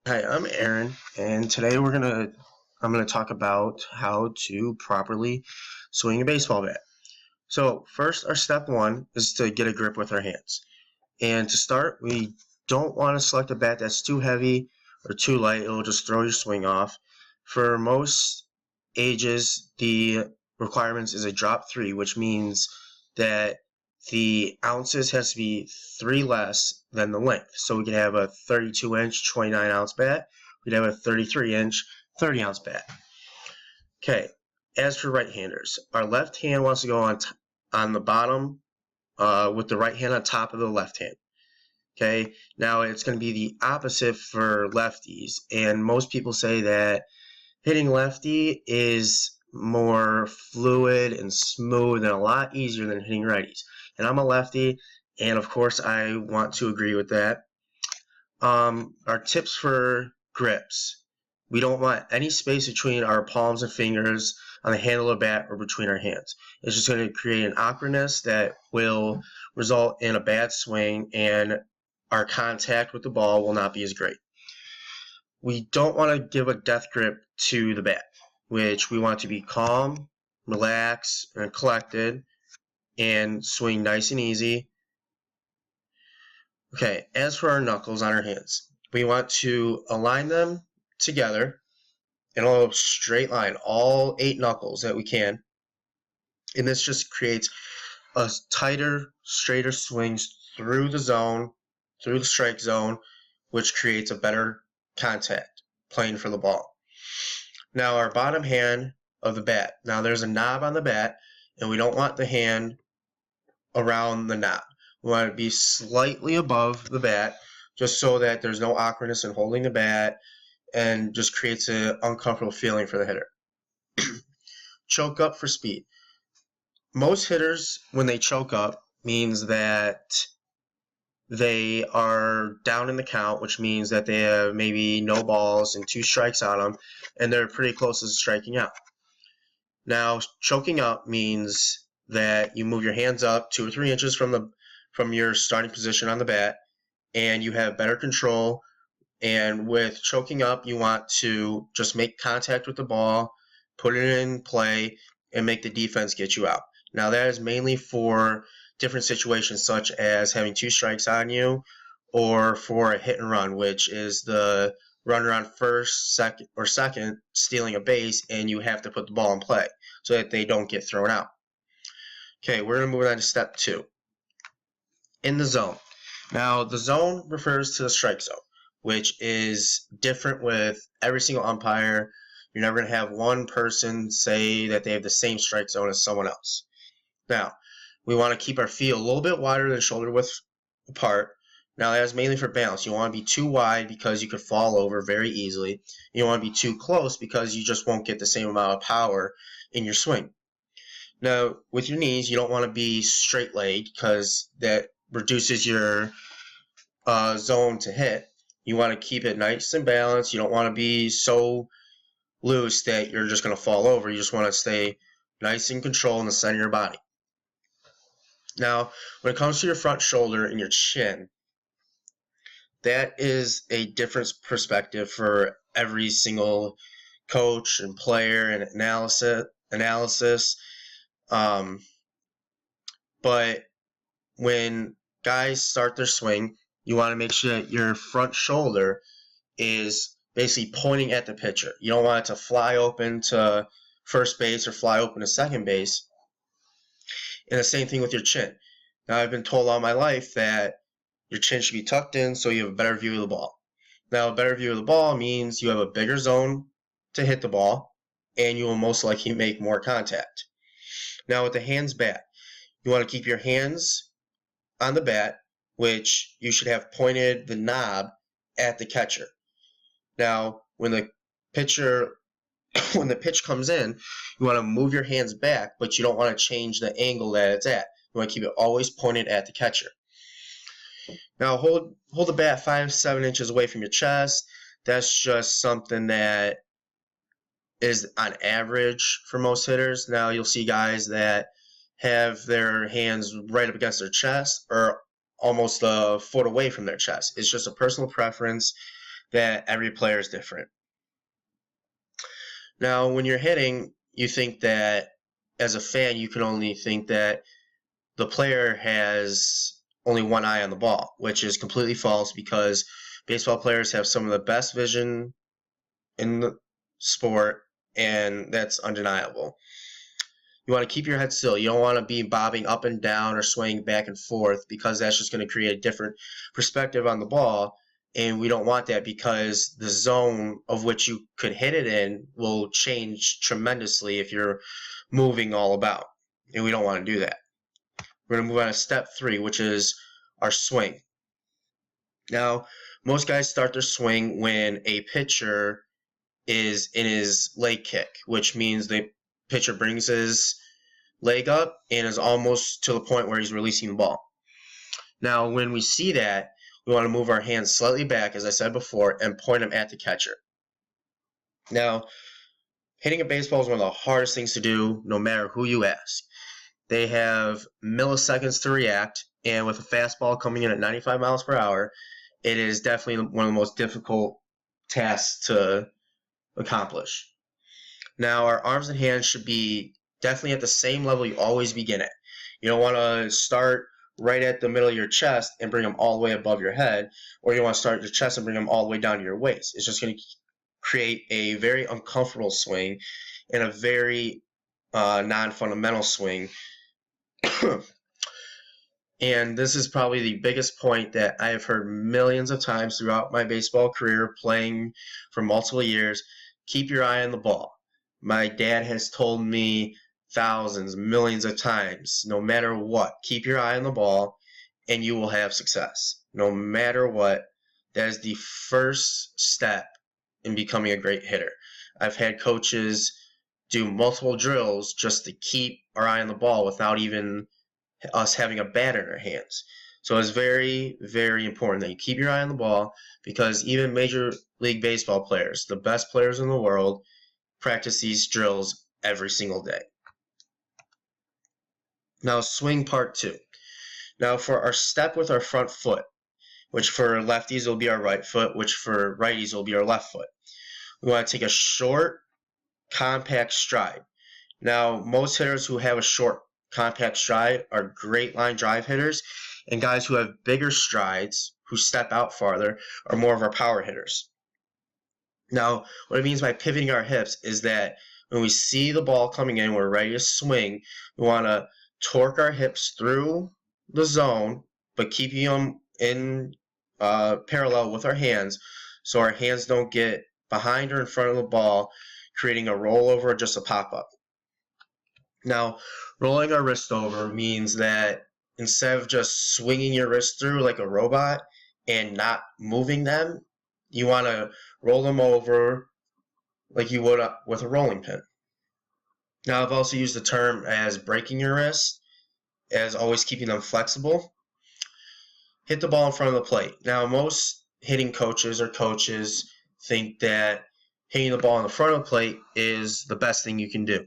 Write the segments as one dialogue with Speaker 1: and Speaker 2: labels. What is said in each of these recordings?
Speaker 1: Hi, I'm Aaron, and today I'm gonna talk about how to properly swing a baseball bat. So first, our step one is to get a grip with our hands. And to start, we don't want to select a bat that's too heavy or too light. It'll just throw your swing off. For most ages, the requirements is a drop 3, which means that the ounces has to be 3 less than the length. So we can have a 32-inch, 29-ounce bat. We'd have a 33-inch, 30-ounce bat. Okay, as for right-handers, our left hand wants to go on the bottom with the right hand on top of the left hand. Okay, now it's going to be the opposite for lefties, and most people say that hitting lefty is more fluid and smooth and a lot easier than hitting righties. And I'm a lefty, and of course I want to agree with that. Our tips for grips. We don't want any space between our palms and fingers on the handle of the bat or between our hands. It's just going to create an awkwardness that will result in a bad swing, and our contact with the ball will not be as great. We don't want to give a death grip to the bat, which we want to be calm, relaxed, and collected, and swing nice and easy. Okay, as for our knuckles on our hands, we want to align them together in a straight line, all 8 knuckles that we can. And this just creates a tighter, straighter swings through the zone, through the strike zone, which creates a better contact playing for the ball. Now our bottom hand of the bat. Now there's a knob on the bat, and we don't want the hand around the knob. We want it to be slightly above the bat, just so that there's no awkwardness in holding the bat and just creates an uncomfortable feeling for the hitter. Choke up for speed. Most hitters, when they choke up, means that they are down in the count, which means that they have maybe no balls and 2 strikes on them, and they're pretty close to striking out. Now, choking up means that you move your hands up 2 or 3 inches from your starting position on the bat, and you have better control. And with choking up, you want to just make contact with the ball, put it in play, and make the defense get you out. Now, that is mainly for different situations, such as having 2 strikes on you, or for a hit and run, which is the runner on first, second stealing a base, and you have to put the ball in play so that they don't get thrown out. Okay, we're going to move on to step 2. In the zone. Now, the zone refers to the strike zone, which is different with every single umpire. You're never going to have one person say that they have the same strike zone as someone else. Now, we want to keep our feet a little bit wider than shoulder width apart. Now, that is mainly for balance. You don't want to be too wide because you could fall over very easily. You don't want to be too close because you just won't get the same amount of power in your swing. Now, with your knees, you don't want to be straight-legged because that reduces your zone to hit. You want to keep it nice and balanced. You don't want to be so loose that you're just going to fall over. You just want to stay nice and controlled in the center of your body. Now, when it comes to your front shoulder and your chin, that is a different perspective for every single coach and player and analysis. But when guys start their swing, you want to make sure that your front shoulder is basically pointing at the pitcher. You don't want it to fly open to first base or fly open to second base. And the same thing with your chin. Now, I've been told all my life that your chin should be tucked in so you have a better view of the ball. Now, a better view of the ball means you have a bigger zone to hit the ball, and you will most likely make more contact. Now, with the hands bat, you want to keep your hands on the bat, which you should have pointed the knob at the catcher. Now, when the pitch comes in, you want to move your hands back, but you don't want to change the angle that it's at. You want to keep it always pointed at the catcher. Now, hold the bat 5-7 inches away from your chest. That's just something that is on average for most hitters. Now, you'll see guys that have their hands right up against their chest or almost a foot away from their chest. It's just a personal preference. that every player is different. Now, when you're hitting, you think that as a fan, you can only think that the player has only one eye on the ball, which is completely false because baseball players have some of the best vision in the sport, and that's undeniable. You want to keep your head still. You don't want to be bobbing up and down or swaying back and forth because that's just going to create a different perspective on the ball. And we don't want that because the zone of which you could hit it in will change tremendously if you're moving all about. And we don't want to do that. We're going to move on to step 3, which is our swing. Now, most guys start their swing when a pitcher is in his leg kick, which means the pitcher brings his leg up and is almost to the point where he's releasing the ball. Now, when we see that, we want to move our hands slightly back, as I said before, and point them at the catcher. Now, hitting a baseball is one of the hardest things to do, no matter who you ask. They have milliseconds to react, and with a fastball coming in at 95 miles per hour, it is definitely one of the most difficult tasks to accomplish. Now, our arms and hands should be definitely at the same level you always begin at. You don't want to start right at the middle of your chest and bring them all the way above your head, or you want to start at your chest and bring them all the way down to your waist. It's just going to create a very uncomfortable swing and a very non-fundamental swing. And this is probably the biggest point that I have heard millions of times throughout my baseball career, playing for multiple years. Keep your eye on the ball. My dad has told me thousands, millions of times, no matter what, keep your eye on the ball and you will have success. No matter what, that is the first step in becoming a great hitter. I've had coaches do multiple drills just to keep our eye on the ball without even us having a bat in our hands. So it's very, very important that you keep your eye on the ball because even Major League Baseball players, the best players in the world, practice these drills every single day. Now, swing part 2. Now, for our step with our front foot, which for lefties will be our right foot, which for righties will be our left foot. We want to take a short, compact stride. Now, most hitters who have a short, compact stride are great line drive hitters, and guys who have bigger strides, who step out farther, are more of our power hitters. Now, what it means by pivoting our hips is that when we see the ball coming in, we're ready to swing, we want to torque our hips through the zone, but keeping them in parallel with our hands so our hands don't get behind or in front of the ball, creating a rollover or just a pop-up. Now, rolling our wrist over means that instead of just swinging your wrist through like a robot and not moving them, you want to roll them over like you would with a rolling pin. Now, I've also used the term as breaking your wrist, as always keeping them flexible. Hit the ball in front of the plate. Now, most hitting coaches or coaches think that hitting the ball in the front of the plate is the best thing you can do.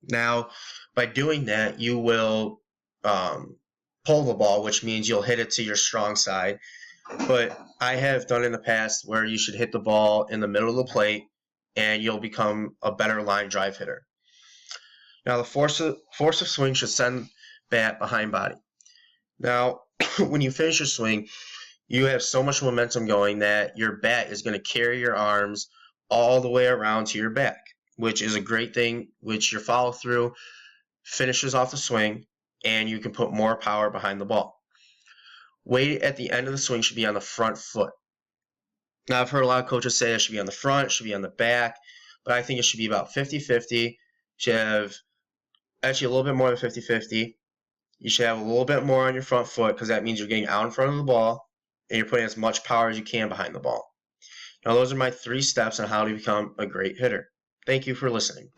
Speaker 1: Now, by doing that, you will pull the ball, which means you'll hit it to your strong side. But I have done in the past where you should hit the ball in the middle of the plate and you'll become a better line drive hitter. Now, the force of swing should send bat behind body. Now, when you finish your swing, you have so much momentum going that your bat is going to carry your arms all the way around to your back, which is a great thing, which your follow through finishes off the swing and you can put more power behind the ball. Weight at the end of the swing should be on the front foot. Now, I've heard a lot of coaches say it should be on the front, it should be on the back, but I think it should be about 50-50. Should have actually a little bit more than 50-50. You should have a little bit more on your front foot because that means you're getting out in front of the ball and you're putting as much power as you can behind the ball. Now, those are my 3 steps on how to become a great hitter. Thank you for listening.